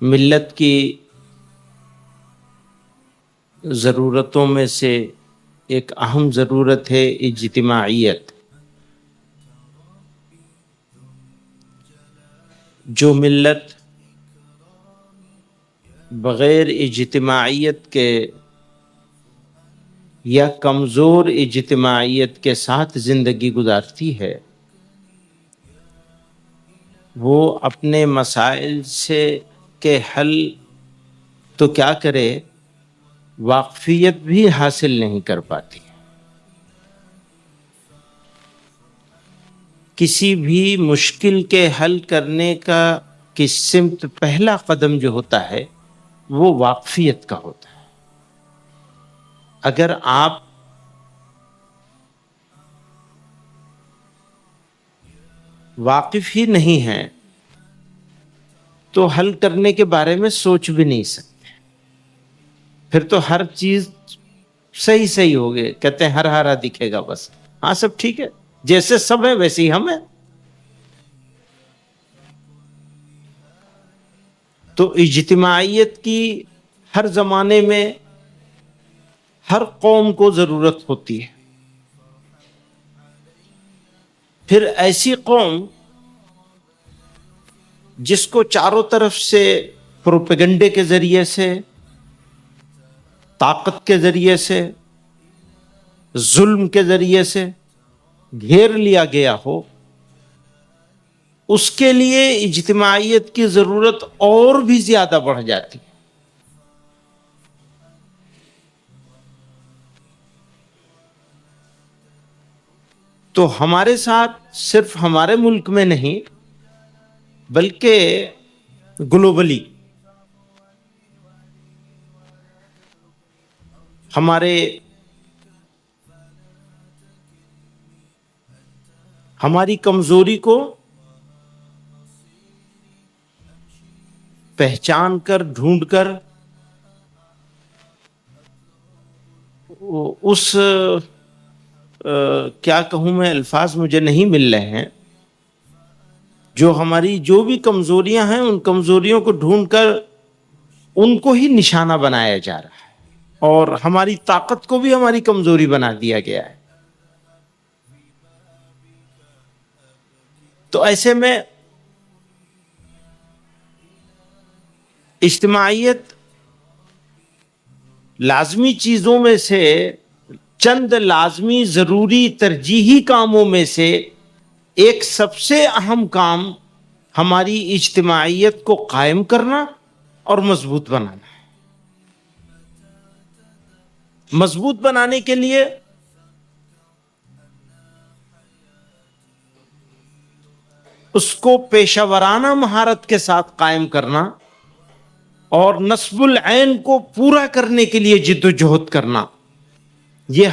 ملت کی ضرورتوں میں سے ایک اہم ضرورت ہے اجتماعیت. جو ملت بغیر اجتماعیت کے یا کمزور اجتماعیت کے ساتھ زندگی گزارتی ہے، وہ اپنے مسائل سے کے حل تو کیا کرے، واقفیت بھی حاصل نہیں کر پاتی. کسی بھی مشکل کے حل کرنے کی سمت پہلا قدم جو ہوتا ہے وہ واقفیت کا ہوتا ہے. اگر آپ واقف ہی نہیں ہیں تو حل کرنے کے بارے میں سوچ بھی نہیں سکتے. پھر تو ہر چیز صحیح ہوگی، کہتے ہیں ہر ہرا دکھے گا، بس ہاں سب ٹھیک ہے، جیسے سب ہے ویسے ہی ہم ہیں. تو اجتماعیت کی ہر زمانے میں ہر قوم کو ضرورت ہوتی ہے. پھر ایسی قوم جس کو چاروں طرف سے پروپیگنڈے کے ذریعے سے، طاقت کے ذریعے سے، ظلم کے ذریعے سے گھیر لیا گیا ہو، اس کے لیے اجتماعیت کی ضرورت اور بھی زیادہ بڑھ جاتی ہے. تو ہمارے ساتھ صرف ہمارے ملک میں نہیں بلکہ گلوبلی ہماری کمزوری کو پہچان کر، ڈھونڈ کر، اس کیا کہوں میں، الفاظ مجھے نہیں مل رہے ہیں، جو ہماری جو بھی کمزوریاں ہیں ان کمزوریوں کو ڈھونڈ کر ان کو ہی نشانہ بنایا جا رہا ہے، اور ہماری طاقت کو بھی ہماری کمزوری بنا دیا گیا ہے. تو ایسے میں اجتماعیت لازمی چیزوں میں سے، چند لازمی ضروری ترجیحی کاموں میں سے ایک سب سے اہم کام ہماری اجتماعیت کو قائم کرنا اور مضبوط بنانا ہے. مضبوط بنانے کے لیے اس کو پیشہ ورانہ مہارت کے ساتھ قائم کرنا اور نصب العین کو پورا کرنے کے لیے جد و جہد کرنا، یہ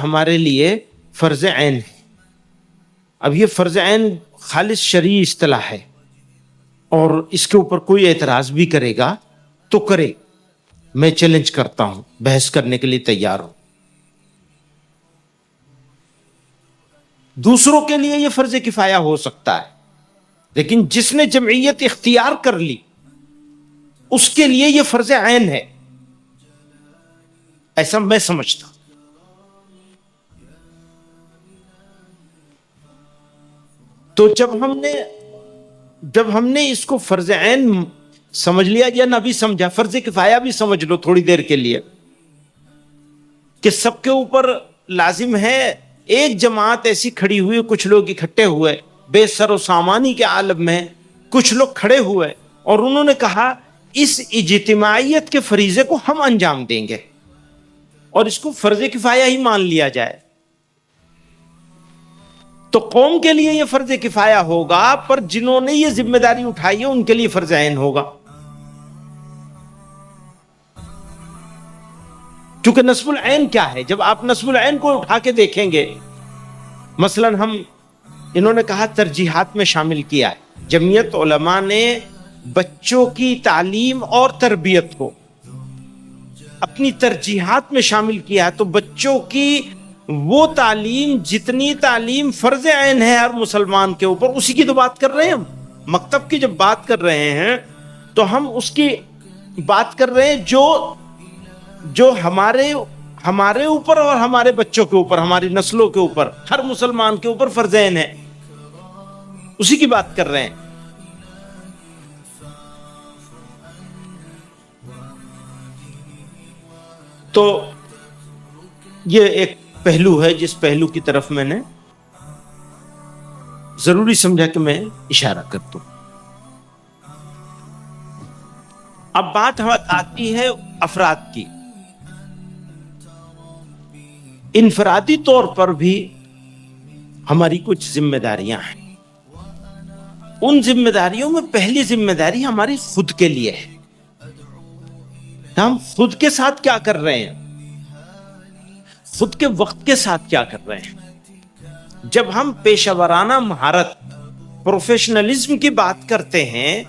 ہمارے لیے فرض عین ہے. اب یہ فرض عین خالص شرعی اصطلاح ہے، اور اس کے اوپر کوئی اعتراض بھی کرے گا تو کرے، میں چیلنج کرتا ہوں، بحث کرنے کے لیے تیار ہوں. دوسروں کے لیے یہ فرض کفایہ ہو سکتا ہے، لیکن جس نے جمعیت اختیار کر لی اس کے لیے یہ فرض عین ہے، ایسا میں سمجھتا ہوں. تو جب ہم نے اس کو فرض عین سمجھ لیا یا نہ بھی سمجھا، فرض کفایہ بھی سمجھ لو تھوڑی دیر کے لیے، کہ سب کے اوپر لازم ہے. ایک جماعت ایسی کھڑی ہوئی، کچھ لوگ اکٹھے ہوئے بے سر و سامانی کے عالم میں، کچھ لوگ کھڑے ہوئے اور انہوں نے کہا اس اجتماعیت کے فریضے کو ہم انجام دیں گے، اور اس کو فرض کفایہ ہی مان لیا جائے. تو قوم کے لیے یہ فرض کفایہ ہوگا، پر جنہوں نے یہ ذمہ داری اٹھائی ہے ان کے لیے فرض عین ہوگا. کیونکہ نصب العین کیا ہے؟ جب آپ نصب العین کو اٹھا کے دیکھیں گے، مثلا انہوں نے کہا ترجیحات میں شامل کیا ہے، جمعیت علماء نے بچوں کی تعلیم اور تربیت کو اپنی ترجیحات میں شامل کیا ہے. تو بچوں کی وہ تعلیم، جتنی تعلیم فرض عین ہے ہر مسلمان کے اوپر، اسی کی تو بات کر رہے ہیں ہم. مکتب کی جب بات کر رہے ہیں تو ہم اس کی بات کر رہے ہیں جو ہمارے اوپر اور ہمارے بچوں کے اوپر، ہماری نسلوں کے اوپر، ہر مسلمان کے اوپر فرض عین ہے، اسی کی بات کر رہے ہیں. تو یہ ایک پہلو ہے جس پہلو کی طرف میں نے ضروری سمجھا کہ میں اشارہ کر دوں. اب بات آتی ہے افراد کی. انفرادی طور پر بھی ہماری کچھ ذمہ داریاں ہیں. ان ذمہ داریوں میں پہلی ذمہ داری ہماری خود کے لیے ہے. ہم خود کے ساتھ کیا کر رہے ہیں، خود کے وقت کے ساتھ کیا کر رہے ہیں. جب ہم پیشہ ورانہ مہارت، پروفیشنلزم کی بات کرتے ہیں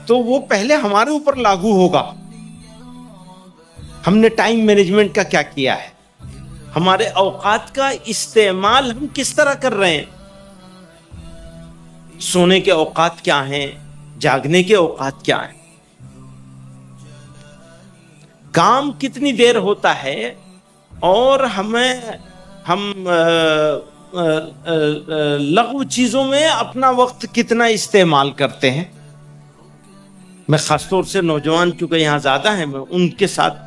تو وہ پہلے ہمارے اوپر لاگو ہوگا. ہم نے ٹائم مینجمنٹ کا کیا کیا ہے، ہمارے اوقات کا استعمال ہم کس طرح کر رہے ہیں. سونے کے اوقات کیا ہیں، جاگنے کے اوقات کیا ہیں، کام کتنی دیر ہوتا ہے، اور ہم لغو چیزوں میں اپنا وقت کتنا استعمال کرتے ہیں. میں خاص طور سے نوجوان کیونکہ یہاں زیادہ ہیں، میں ان کے ساتھ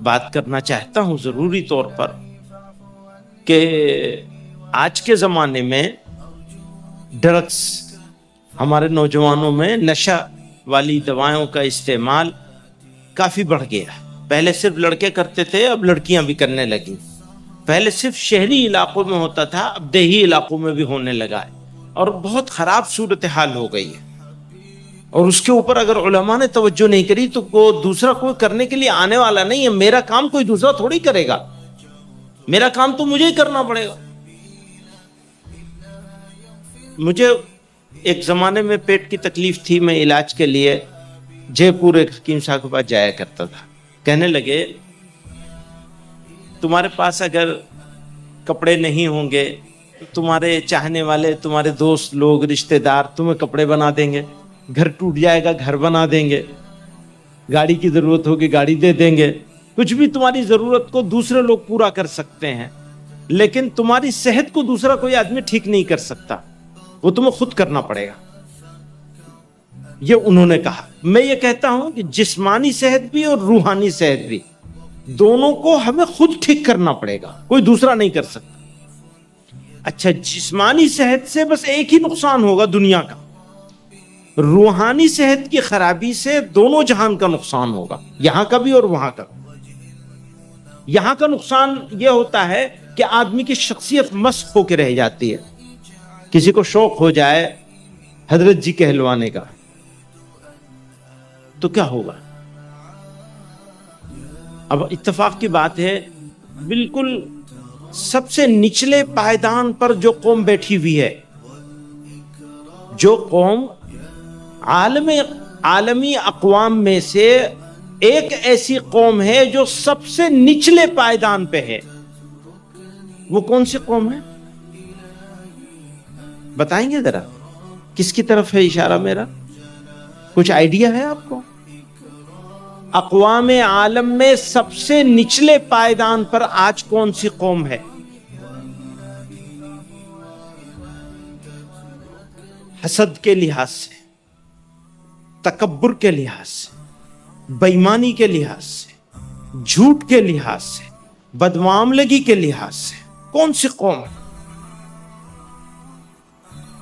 بات کرنا چاہتا ہوں ضروری طور پر کہ آج کے زمانے میں ڈرگس، ہمارے نوجوانوں میں نشہ والی دوائوں کا استعمال کافی بڑھ گیا. پہلے صرف لڑکے کرتے تھے، اب لڑکیاں بھی کرنے لگی. پہلے صرف شہری علاقوں میں ہوتا تھا، اب دیہی علاقوں میں بھی ہونے لگا ہے، اور بہت خراب صورتحال ہو گئی ہے. اور اس کے اوپر اگر علماء نے توجہ نہیں کری تو دوسرا کوئی کرنے کے لیے آنے والا نہیں ہے. میرا کام کوئی دوسرا تھوڑی کرے گا، میرا کام تو مجھے ہی کرنا پڑے گا. مجھے ایک زمانے میں پیٹ کی تکلیف تھی، میں علاج کے لیے جے پور ایک حکیم صاحب کے پاس جایا کرتا تھا. کہنے لگے تمہارے پاس اگر کپڑے نہیں ہوں گے تو تمہارے چاہنے والے، تمہارے دوست لوگ، رشتہ دار تمہیں کپڑے بنا دیں گے، گھر ٹوٹ جائے گا گھر بنا دیں گے، گاڑی کی ضرورت ہوگی گاڑی دے دیں گے. کچھ بھی تمہاری ضرورت کو دوسرے لوگ پورا کر سکتے ہیں، لیکن تمہاری صحت کو دوسرا کوئی آدمی ٹھیک نہیں کر سکتا، وہ تمہیں خود کرنا پڑے گا. یہ انہوں نے کہا. میں یہ کہتا ہوں کہ جسمانی صحت بھی اور روحانی صحت بھی، دونوں کو ہمیں خود ٹھیک کرنا پڑے گا، کوئی دوسرا نہیں کر سکتا. اچھا، جسمانی صحت سے بس ایک ہی نقصان ہوگا دنیا کا، روحانی صحت کی خرابی سے دونوں جہان کا نقصان ہوگا، یہاں کا بھی اور وہاں کا. یہاں کا نقصان یہ ہوتا ہے کہ آدمی کی شخصیت مسخ ہو کے رہ جاتی ہے. کسی کو شوق ہو جائے حضرت جی کہلوانے کا تو کیا ہوگا؟ اب اتفاق کی بات ہے، بالکل سب سے نچلے پائیدان پر جو قوم بیٹھی ہوئی ہے، جو قوم عالمی اقوام میں سے ایک ایسی قوم ہے جو سب سے نچلے پائیدان پہ ہے، وہ کون سی قوم ہے؟ بتائیں گے ذرا، کس کی طرف ہے اشارہ میرا؟ کچھ آئیڈیا ہے آپ کو؟ اقوام عالم میں سب سے نچلے پائیدان پر آج کون سی قوم ہے؟ حسد کے لحاظ سے، تکبر کے لحاظ سے، بے ایمانی کے لحاظ سے، جھوٹ کے لحاظ سے، بدمعاملگی کے لحاظ سے کون سی قوم ہے؟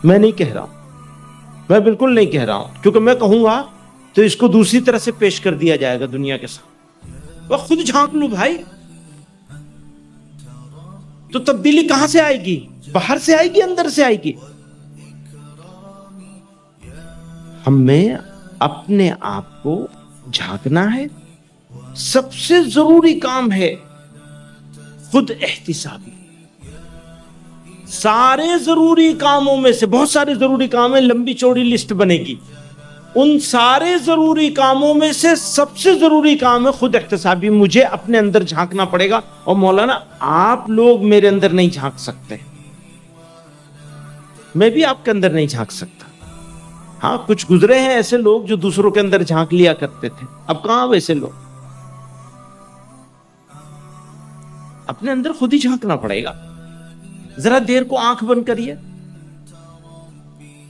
میں نہیں کہہ رہا ہوں، میں بالکل نہیں کہہ رہا ہوں، کیونکہ میں کہوں گا تو اس کو دوسری طرح سے پیش کر دیا جائے گا دنیا کے ساتھ. وہ خود جھانک لو بھائی، تو تبدیلی کہاں سے آئے گی؟ باہر سے آئے گی، اندر سے آئے گی. ہمیں اپنے آپ کو جھانکنا ہے. سب سے ضروری کام ہے خود احتسابی. سارے ضروری کاموں میں سے، بہت سارے ضروری کام ہیں، لمبی چوڑی لسٹ بنے گی، ان سارے ضروری کاموں میں سے سب سے ضروری کام ہے خود احتسابی. مجھے اپنے اندر جھانکنا پڑے گا، اور مولانا آپ لوگ میرے اندر نہیں جھانک سکتے، میں بھی آپ کے اندر نہیں جھانک سکتا. ہاں کچھ گزرے ہیں ایسے لوگ جو دوسروں کے اندر جھانک لیا کرتے تھے، اب کہاں ویسے لوگ؟ اپنے اندر خود ہی جھانکنا پڑے گا. ذرا دیر کو آنکھ بند کریے،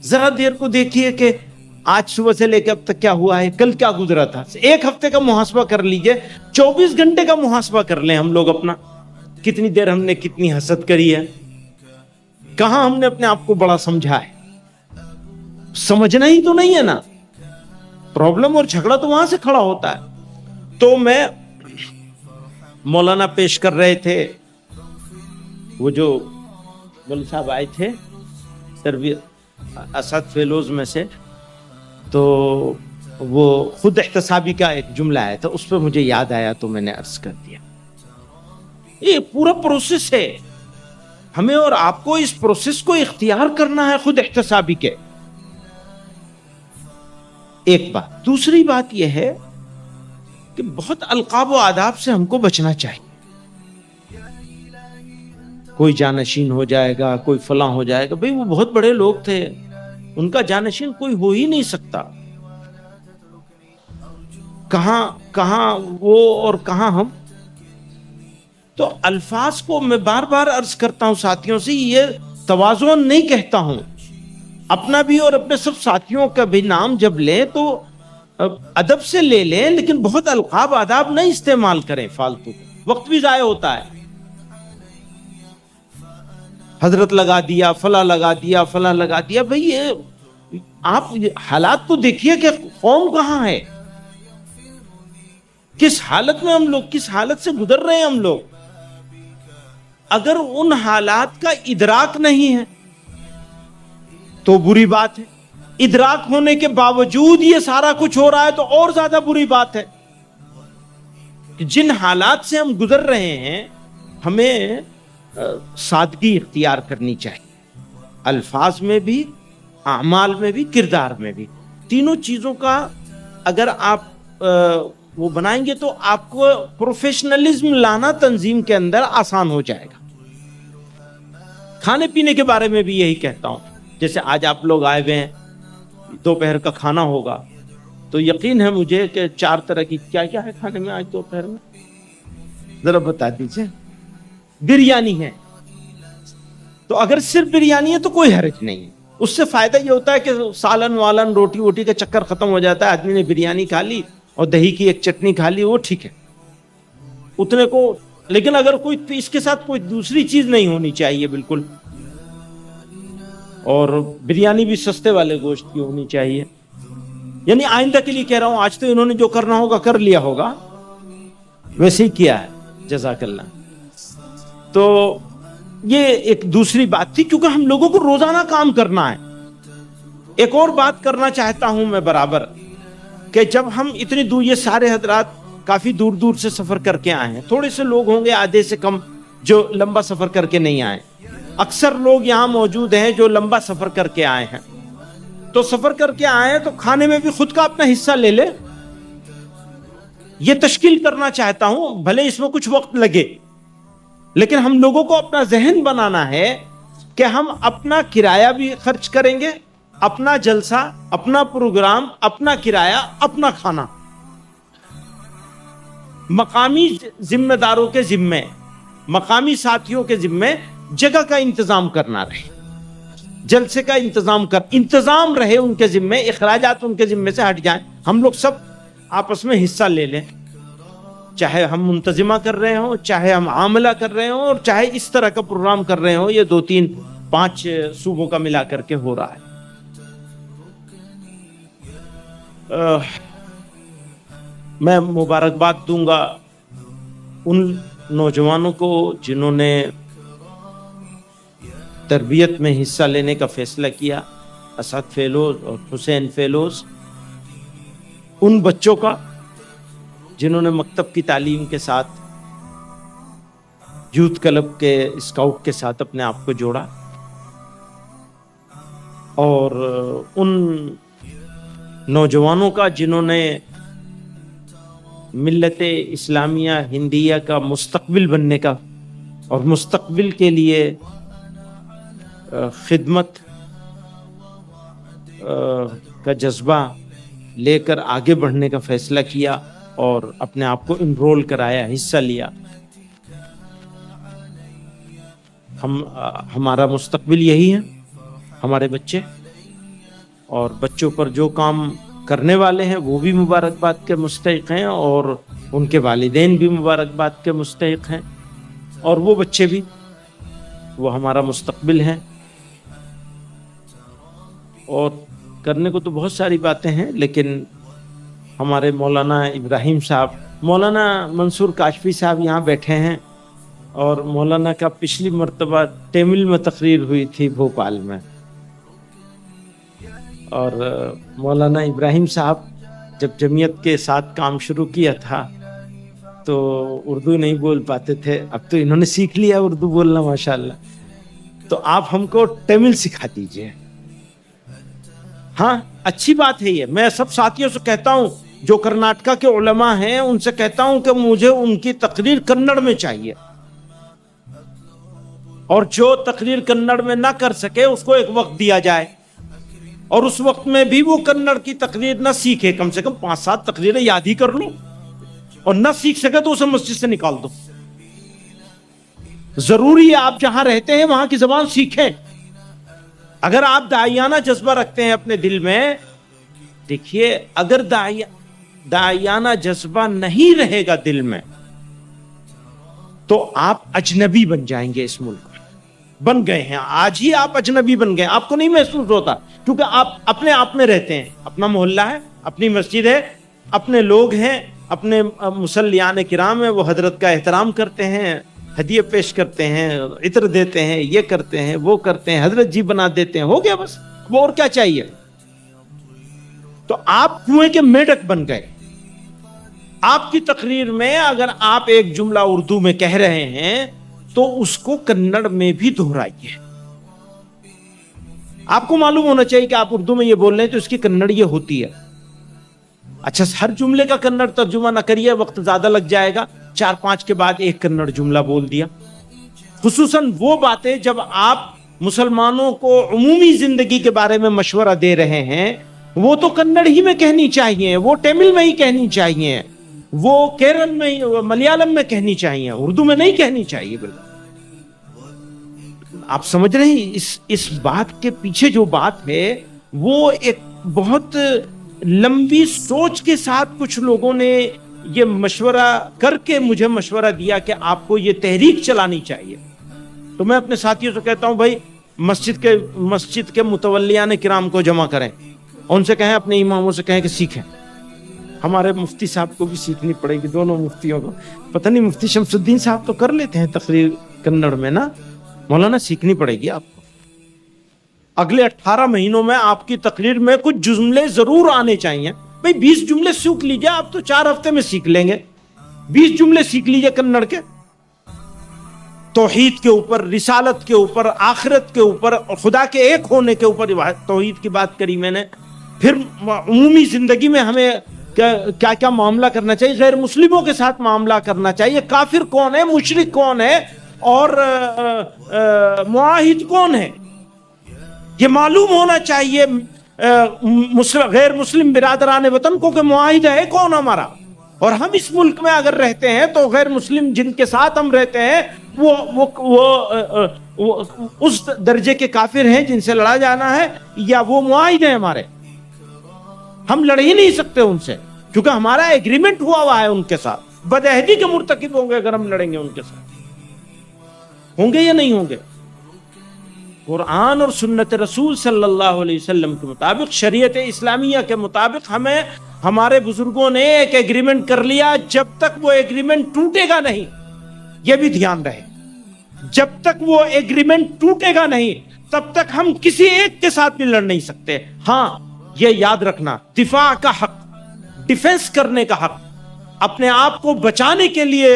ذرا دیر کو دیکھیے کہ آج صبح سے لے کے اب تک کیا ہوا ہے، کل کیا گزرا تھا. ایک ہفتے کا محاسبہ کر لیجئے، 24 گھنٹے کا محاسبہ کر لیں ہم لوگ اپنا. کتنی دیر ہم نے کتنی حسد کری ہے، کہاں ہم نے اپنے آپ کو بڑا سمجھا ہے. سمجھنا ہی تو نہیں ہے نا، پرابلم اور جھگڑا تو وہاں سے کھڑا ہوتا ہے. تو میں مولانا پیش کر رہے تھے، وہ جو مول صاحب آئے تھے اسد فیلوز میں سے، تو وہ خود احتسابی کا ایک جملہ آیا تھا، اس پہ مجھے یاد آیا تو میں نے عرض کر دیا. یہ پورا پروسیس ہے، ہمیں اور آپ کو اس پروسیس کو اختیار کرنا ہے خود احتسابی کے. ایک بات. دوسری بات یہ ہے کہ بہت القاب و آداب سے ہم کو بچنا چاہیے. کوئی جانشین ہو جائے گا، کوئی فلاں ہو جائے گا. بھئی وہ بہت بڑے لوگ تھے، ان کا جانشین کوئی ہو ہی نہیں سکتا. کہاں وہ اور کہاں ہم. تو الفاظ کو میں بار بار عرض کرتا ہوں ساتھیوں سے، یہ تواضع نہیں کہتا ہوں، اپنا بھی اور اپنے سب ساتھیوں کا بھی نام جب لیں تو ادب سے لے لیں، لیکن بہت القاب آداب نہیں استعمال کریں فالتو. وقت بھی ضائع ہوتا ہے. حضرت لگا دیا، فلاں لگا دیا، فلاں لگا دیا. بھئی یہ آپ حالات تو دیکھیے کہ قوم کہاں ہے، کس حالت میں ہم لوگ، کس حالت سے گزر رہے ہیں ہم لوگ. اگر ان حالات کا ادراک نہیں ہے تو بری بات ہے. ادراک ہونے کے باوجود یہ سارا کچھ ہو رہا ہے تو اور زیادہ بری بات ہے. جن حالات سے ہم گزر رہے ہیں ہمیں سادگی اختیار کرنی چاہیے، الفاظ میں بھی، اعمال میں بھی، کردار میں بھی. تینوں چیزوں کا اگر آپ وہ بنائیں گے تو آپ کو پروفیشنلزم لانا تنظیم کے اندر آسان ہو جائے گا. کھانے پینے کے بارے میں بھی یہی کہتا ہوں. جیسے آج آپ لوگ آئے ہوئے ہیں، دوپہر کا کھانا ہوگا، تو یقین ہے مجھے کہ 4 طرح کی کیا کیا ہے کھانے میں آج دوپہر میں، ذرا بتا دیجیے. بریانی ہے، تو اگر صرف بریانی ہے تو کوئی حرج نہیں ہے. اس سے فائدہ یہ ہوتا ہے کہ سالن والن روٹی ووٹی کا چکر ختم ہو جاتا ہے. آدمی نے بریانی کھا لی اور دہی کی ایک چٹنی کھا لی، وہ ٹھیک ہے اتنے کو. لیکن اگر کوئی اس کے ساتھ کوئی دوسری چیز نہیں ہونی چاہیے بالکل. اور بریانی بھی سستے والے گوشت کی ہونی چاہیے. یعنی آئندہ کے لیے کہہ رہا ہوں، آج تو انہوں نے جو کرنا ہوگا کر لیا ہوگا، ویسے ہی کیا ہے. جزاک اللہ. تو یہ ایک دوسری بات تھی، کیونکہ ہم لوگوں کو روزانہ کام کرنا ہے. ایک اور بات کرنا چاہتا ہوں میں برابر، کہ جب ہم اتنی دور، یہ سارے حضرات کافی دور دور سے سفر کر کے آئے ہیں. تھوڑے سے لوگ ہوں گے آدھے سے کم جو لمبا سفر کر کے نہیں آئے. اکثر لوگ یہاں موجود ہیں جو لمبا سفر کر کے آئے ہیں. تو سفر کر کے آئے ہیں تو کھانے میں بھی خود کا اپنا حصہ لے لے. یہ تشکیل کرنا چاہتا ہوں، بھلے اس میں کچھ وقت لگے، لیکن ہم لوگوں کو اپنا ذہن بنانا ہے کہ ہم اپنا کرایہ بھی خرچ کریں گے، اپنا جلسہ، اپنا پروگرام، اپنا کرایہ، اپنا کھانا. مقامی ذمہ داروں کے ذمے، مقامی ساتھیوں کے ذمے جگہ کا انتظام کرنا رہے، جلسے کا انتظام رہے ان کے ذمے، اخراجات ان کے ذمے سے ہٹ جائیں. ہم لوگ سب آپس میں حصہ لے لیں، چاہے ہم منتظمہ کر رہے ہوں، چاہے ہم عاملہ کر رہے ہوں، اور چاہے اس طرح کا پروگرام کر رہے ہوں. یہ 2 3 5 صوبوں کا ملا کر کے ہو رہا ہے. میں مبارکباد دوں گا ان نوجوانوں کو جنہوں نے تربیت میں حصہ لینے کا فیصلہ کیا، اسد فیلوز اور حسین فیلوز. ان بچوں کا جنہوں نے مکتب کی تعلیم کے ساتھ، یوتھ کلب کے اسکاؤٹ کے ساتھ اپنے آپ کو جوڑا. اور ان نوجوانوں کا جنہوں نے ملت اسلامیہ ہندیہ کا مستقبل بننے کا اور مستقبل کے لیے خدمت کا جذبہ لے کر آگے بڑھنے کا فیصلہ کیا اور اپنے آپ کو انرول کرایا، حصہ لیا. ہمارا مستقبل یہی ہے، ہمارے بچے، اور بچوں پر جو کام کرنے والے ہیں وہ بھی مبارکباد کے مستحق ہیں، اور ان کے والدین بھی مبارکباد کے مستحق ہیں، اور وہ بچے بھی، وہ ہمارا مستقبل ہے. اور کرنے کو تو بہت ساری باتیں ہیں، لیکن ہمارے مولانا ابراہیم صاحب، مولانا منصور کاشفی صاحب یہاں بیٹھے ہیں، اور مولانا کا پچھلی مرتبہ ٹیمل میں تقریر ہوئی تھی بھوپال میں، اور مولانا ابراہیم صاحب جب جمعیت کے ساتھ کام شروع کیا تھا تو اردو نہیں بول پاتے تھے، اب تو انہوں نے سیکھ لیا اردو بولنا ماشاءاللہ. تو آپ ہم کو ٹیمل سکھا دیجئے. ہاں اچھی بات ہے یہ. میں سب ساتھیوں سے کہتا ہوں جو کرناٹکا کے علماء ہیں ان سے کہتا ہوں کہ مجھے ان کی تقریر کنڑ میں چاہیے، اور جو تقریر کنڑ میں نہ کر سکے اس کو ایک وقت دیا جائے، اور اس وقت میں بھی وہ کنڑ کی تقریر نہ سیکھے، کم سے کم 5-7 تقریریں یاد ہی کر لوں، اور نہ سیکھ سکے تو اسے مسجد سے نکال دو. ضروری ہے آپ جہاں رہتے ہیں وہاں کی زبان سیکھیں. اگر آپ داعیانہ جذبہ رکھتے ہیں اپنے دل میں، دیکھیے اگر داعیانہ جذبہ نہیں رہے گا دل میں تو آپ اجنبی بن جائیں گے. اس ملک میں بن گئے ہیں، آج ہی آپ اجنبی بن گئے. آپ کو نہیں محسوس ہوتا کیونکہ آپ اپنے آپ میں رہتے ہیں، اپنا محلہ ہے، اپنی مسجد ہے، اپنے لوگ ہیں، اپنے مصلیان کرام ہیں، وہ حضرت کا احترام کرتے ہیں، ہدیے پیش کرتے ہیں، عطر دیتے ہیں، یہ کرتے ہیں، وہ کرتے ہیں، حضرت جی بنا دیتے ہیں، ہو گیا بس. وہ اور کیا چاہیے؟ تو آپ کنویں کے میڈک بن گئے. آپ کی تقریر میں اگر آپ ایک جملہ اردو میں کہہ رہے ہیں تو اس کو کنڑ میں بھی دہرائیے. آپ کو معلوم ہونا چاہیے کہ آپ اردو میں یہ بول رہے ہیں تو اس کی کنڑ یہ ہوتی ہے. اچھا ہر جملے کا کنڑ ترجمہ نہ کریے، وقت زیادہ لگ جائے گا. 4-5 کے بعد ایک کنڑ جملہ بول دیا. خصوصاً وہ باتیں جب آپ مسلمانوں کو عمومی زندگی کے بارے میں مشورہ دے رہے ہیں وہ تو کنڑ ہی میں کہنی چاہیے، وہ ٹیمل میں ہی کہنی چاہیے، وہ کیرل میں، ملیالم میں کہنی چاہیے، اردو میں نہیں کہنی چاہیے. بالکل آپ سمجھ رہے ہیں اس بات کے پیچھے جو بات ہے وہ ایک بہت لمبی سوچ کے ساتھ کچھ لوگوں نے یہ مشورہ کر کے مجھے مشورہ دیا کہ آپ کو یہ تحریک چلانی چاہیے. تو میں اپنے ساتھیوں سے کہتا ہوں بھائی مسجد کے متولیان کرام کو جمع کریں، ان سے کہیں، اپنے اماموں سے کہیں کہ سیکھیں. ہمارے مفتی صاحب کو بھی سیکھنی پڑے گی، دونوں مفتیوں کو. پتہ نہیں مفتی شمس الدین صاحب تو کر لیتے ہیں تقریر کنڑ میں نا، مولانا سیکھنی پڑے گی آپ کو. اگلے 18 مہینوں میں آپ کی تقریر میں کچھ جملے ضرور آنے چاہیے. بھائی 20 جملے سیکھ لیجئے، آپ تو 4 ہفتے میں سیکھ لیں گے. 20 جملے سیکھ لیجئے کنڑ کے، توحید کے اوپر، رسالت کے اوپر، آخرت کے اوپر، خدا کے ایک ہونے کے اوپر. توحید کی بات کری میں نے. پھر عمومی زندگی میں ہمیں کیا کیا معاملہ کرنا چاہیے، غیر مسلموں کے ساتھ معاملہ کرنا چاہیے، کافر کون ہے، مشرک کون ہے، اور معاہد کون ہے، یہ معلوم ہونا چاہیے غیر مسلم برادران وطن کو کہ معاہد ہے کون ہمارا. اور ہم اس ملک میں اگر رہتے ہیں تو غیر مسلم جن کے ساتھ ہم رہتے ہیں وہ اس درجے کے کافر ہیں جن سے لڑا جانا ہے، یا وہ معاہد ہیں ہمارے. ہم لڑ ہی نہیں سکتے ان سے کیونکہ ہمارا ایگریمنٹ ہوا ہے ان کے ساتھ. بدعہدی کے مرتکب ہوں گے اگر ہم لڑیں گے ان کے ساتھ. ہوں گے یا نہیں ہوں گے؟ قرآن اور سنت رسول صلی اللہ علیہ وسلم کے مطابق، شریعت اسلامیہ کے مطابق ہمیں ہمارے بزرگوں نے ایک ایگریمنٹ کر لیا. جب تک وہ ایگریمنٹ ٹوٹے گا نہیں، یہ بھی دھیان رہے، جب تک وہ ایگریمنٹ ٹوٹے گا نہیں تب تک ہم کسی ایک کے ساتھ بھی لڑ نہیں سکتے. ہاں یہ یاد رکھنا، دفاع کا حق، ڈیفنس کرنے کا حق، اپنے آپ کو بچانے کے لیے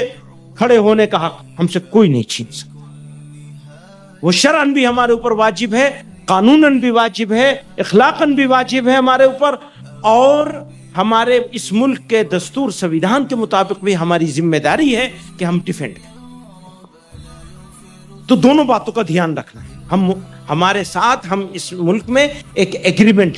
کھڑے ہونے کا حق ہم سے کوئی نہیں چھین سکتا. وہ شرعاً بھی ہمارے اوپر واجب ہے، قانوناً بھی واجب ہے، اخلاقاً بھی واجب ہے ہمارے اوپر، اور ہمارے اس ملک کے دستور سویدھان کے مطابق بھی ہماری ذمہ داری ہے کہ ہم ڈیفینڈ کریں. تو دونوں باتوں کا دھیان رکھنا ہے. ہمارے ساتھ ہم اس ملک میں ایک ایگریمنٹ،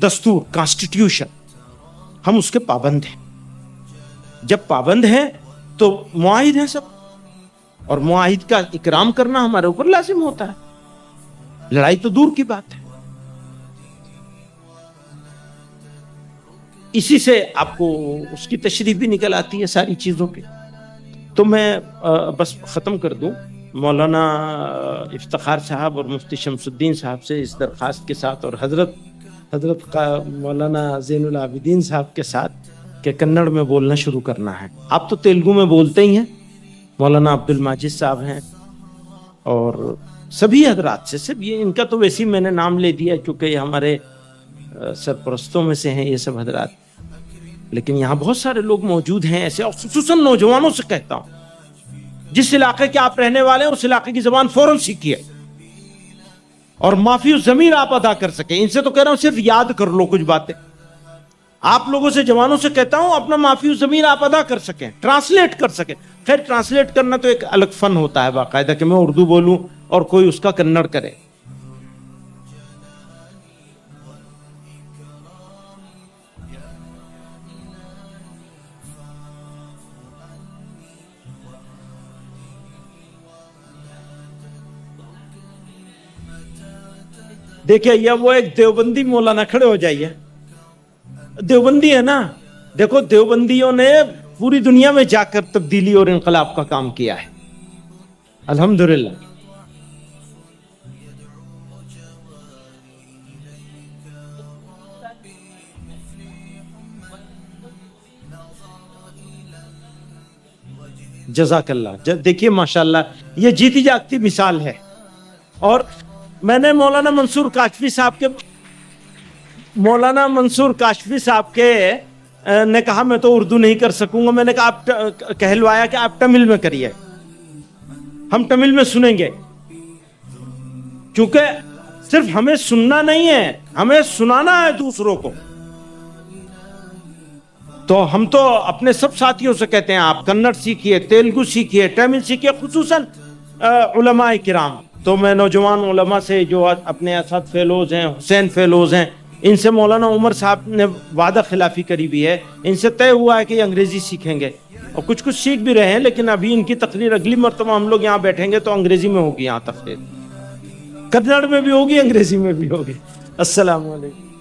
دستور, کانسٹیٹیوشن. ہم اس کے پابند ہیں. جب پابند ہیں تو معاہد ہیں سب, اور معاہد کا اکرام کرنا ہمارے اوپر لازم ہوتا ہے. لڑائی تو دور کی بات ہے. اسی سے آپ کو اس کی تشریح بھی نکل آتی ہے ساری چیزوں کی. تو میں بس ختم کر دوں. مولانا افتخار صاحب اور مفتی شمس الدین صاحب سے اس درخواست کے ساتھ, اور حضرت مولانا زین العابدین صاحب کے ساتھ, کہ کنڑ میں بولنا شروع کرنا ہے. آپ تو تیلگو میں بولتے ہی ہیں, مولانا عبد الماجد صاحب ہیں, اور سبھی حضرات سے, سب یہ ان کا تو ویسے ہی میں نے نام لے دیا کیونکہ یہ ہمارے سرپرستوں میں سے ہیں یہ سب حضرات, لیکن یہاں بہت سارے لوگ موجود ہیں ایسے, اور خصوصاً نوجوانوں سے کہتا ہوں, جس علاقے کے آپ رہنے والے ہیں اس علاقے کی زبان فوراً سیکھیے, اور معافی الضمیر آپ ادا کر سکیں. ان سے تو کہہ رہا ہوں صرف یاد کر لو کچھ باتیں. آپ لوگوں سے, جوانوں سے کہتا ہوں اپنا معافی الضمیر آپ ادا کر سکیں, ٹرانسلیٹ کر سکیں. خیر ٹرانسلیٹ کرنا تو ایک الگ فن ہوتا ہے باقاعدہ, کہ میں اردو بولوں اور کوئی اس کا کنڑ کرے. دیکھیں یہ وہ ایک دیوبندی مولانا, کھڑے ہو جائیے, دیوبندی ہے نا. دیکھو دیوبندیوں نے پوری دنیا میں جا کر تبدیلی اور انقلاب کا کام کیا ہے, الحمدللہ. جزاک اللہ. دیکھیے ماشاءاللہ یہ جیتی جاگتی مثال ہے. اور میں نے مولانا منصور کاشفی صاحب کے نے کہا میں تو اردو نہیں کر سکوں گا. میں نے کہا آپ کہلوایا کہ آپ تمل میں کریے, ہم تمل میں سنیں گے, کیونکہ صرف ہمیں سننا نہیں ہے, ہمیں سنانا ہے دوسروں کو. تو ہم تو اپنے سب ساتھیوں سے کہتے ہیں آپ کنڑ سیکھیے, تیلگو سیکھیے, تمل سیکھیے, خصوصاً علماء کرام. تو میں نوجوان علماء سے جو اپنے اسد فیلوز ہیں, حسین فیلوز ہیں, ان سے مولانا عمر صاحب نے وعدہ خلافی کری بھی ہے, ان سے طے ہوا ہے کہ یہ انگریزی سیکھیں گے, اور کچھ سیکھ بھی رہے ہیں. لیکن ابھی ان کی تقریر اگلی مرتبہ ہم لوگ یہاں بیٹھیں گے تو انگریزی میں ہوگی, یہاں تقریر کنڑ میں بھی ہوگی, انگریزی میں بھی ہوگی. السلام علیکم.